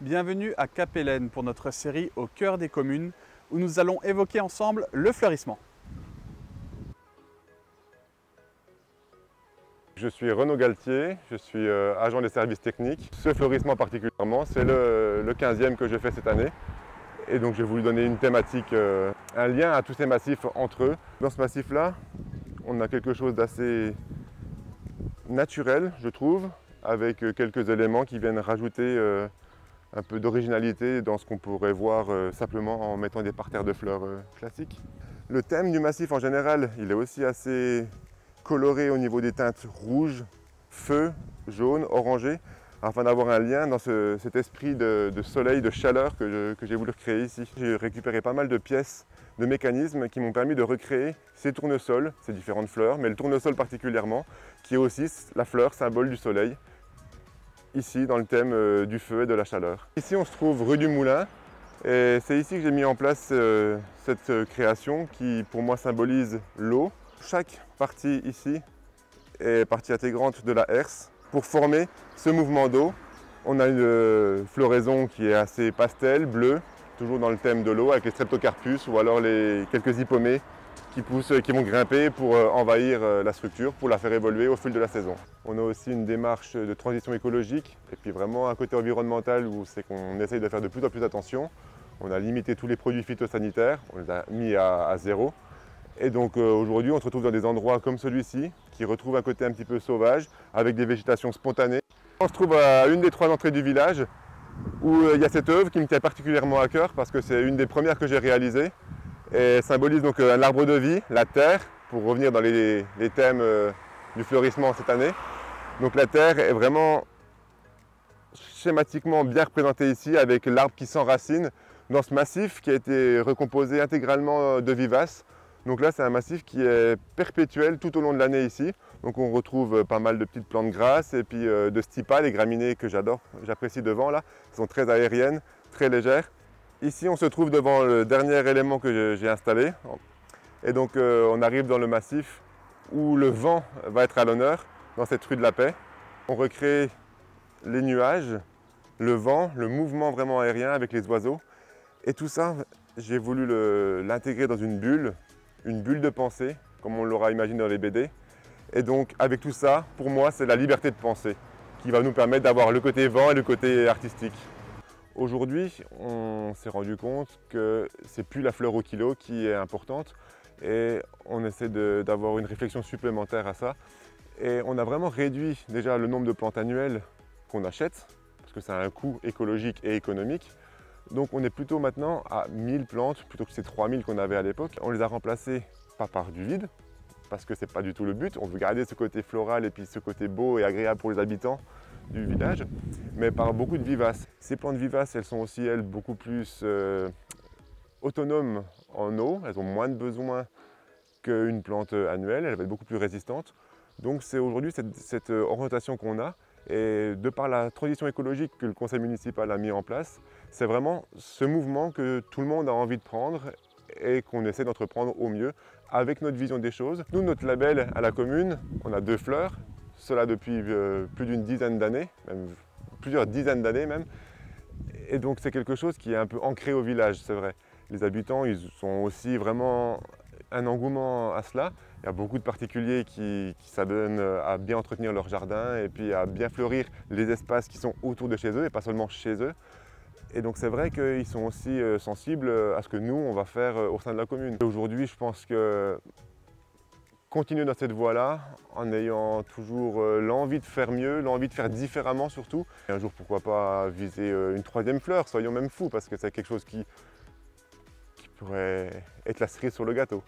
Bienvenue à Cap-Hélène pour notre série Au cœur des communes où nous allons évoquer ensemble le fleurissement. Je suis Renaud Galtier, je suis agent des services techniques. Ce fleurissement particulièrement, c'est le 15e que je fais cette année. Et donc j'ai voulu donner une thématique, un lien à tous ces massifs entre eux. Dans ce massif-là, on a quelque chose d'assez naturel, je trouve, avec quelques éléments qui viennent rajouter un peu d'originalité dans ce qu'on pourrait voir simplement en mettant des parterres de fleurs classiques. Le thème du massif en général, il est aussi assez coloré au niveau des teintes rouges, feu, jaune, orangé, afin d'avoir un lien dans cet esprit de soleil, de chaleur que j'ai voulu recréer ici. J'ai récupéré pas mal de pièces, de mécanismes qui m'ont permis de recréer ces tournesols, ces différentes fleurs, mais le tournesol particulièrement, qui est aussi la fleur symbole du soleil, ici dans le thème du feu et de la chaleur. Ici on se trouve rue du Moulin, et c'est ici que j'ai mis en place cette création qui pour moi symbolise l'eau. Chaque partie ici est partie intégrante de la herse. Pour former ce mouvement d'eau, on a une floraison qui est assez pastel, bleue, toujours dans le thème de l'eau, avec les streptocarpus ou alors les quelques hippomées qui poussent, qui vont grimper pour envahir la structure, pour la faire évoluer au fil de la saison. On a aussi une démarche de transition écologique et puis vraiment un côté environnemental où c'est qu'on essaye de faire de plus en plus attention. On a limité tous les produits phytosanitaires, on les a mis à zéro. Et donc aujourd'hui, on se retrouve dans des endroits comme celui-ci, qui retrouve un côté un petit peu sauvage, avec des végétations spontanées. On se trouve à une des 3 entrées du village, où il y a cette œuvre qui me tient particulièrement à cœur, parce que c'est une des premières que j'ai réalisées, et symbolise donc l'arbre de vie, la terre, pour revenir dans les thèmes du fleurissement cette année. Donc la terre est vraiment schématiquement bien représentée ici, avec l'arbre qui s'enracine dans ce massif qui a été recomposé intégralement de vivaces. Donc là, c'est un massif qui est perpétuel tout au long de l'année ici. Donc on retrouve pas mal de petites plantes grasses et puis de stipa, les graminées que j'adore, j'apprécie devant là. Elles sont très aériennes, très légères. Ici, on se trouve devant le dernier élément que j'ai installé. Et donc on arrive dans le massif où le vent va être à l'honneur, dans cette rue de la Paix. On recrée les nuages, le vent, le mouvement vraiment aérien avec les oiseaux. Et tout ça, j'ai voulu l'intégrer dans une bulle de pensée, comme on l'aura imaginé dans les BD. Et donc, avec tout ça, pour moi, c'est la liberté de penser qui va nous permettre d'avoir le côté vent et le côté artistique. Aujourd'hui, on s'est rendu compte que c'est plus la fleur au kilo qui est importante et on essaie d'avoir une réflexion supplémentaire à ça. Et on a vraiment réduit déjà le nombre de plantes annuelles qu'on achète, parce que ça a un coût écologique et économique. Donc on est plutôt maintenant à 1000 plantes plutôt que ces 3000 qu'on avait à l'époque. On les a remplacées pas par du vide, parce que c'est pas du tout le but. On veut garder ce côté floral et puis ce côté beau et agréable pour les habitants du village, mais par beaucoup de vivaces. Ces plantes vivaces, elles sont aussi, elles, beaucoup plus autonomes en eau. Elles ont moins de besoin qu'une plante annuelle. Elle va être beaucoup plus résistante. Donc c'est aujourd'hui cette orientation qu'on a. Et de par la transition écologique que le conseil municipal a mis en place, c'est vraiment ce mouvement que tout le monde a envie de prendre et qu'on essaie d'entreprendre au mieux avec notre vision des choses. Nous, notre label à la commune, on a 2 fleurs, cela depuis plus d'une dizaine d'années, même plusieurs dizaines d'années même. Et donc c'est quelque chose qui est un peu ancré au village, c'est vrai. Les habitants, ils sont aussi vraiment un engouement à cela. Il y a beaucoup de particuliers qui s'adonnent à bien entretenir leur jardin et puis à bien fleurir les espaces qui sont autour de chez eux et pas seulement chez eux. Et donc c'est vrai qu'ils sont aussi sensibles à ce que nous, on va faire au sein de la commune. Aujourd'hui, je pense que continuer dans cette voie-là, en ayant toujours l'envie de faire mieux, l'envie de faire différemment surtout. Et un jour, pourquoi pas viser une 3e fleur, soyons même fous, parce que c'est quelque chose qui pourrait être la cerise sur le gâteau.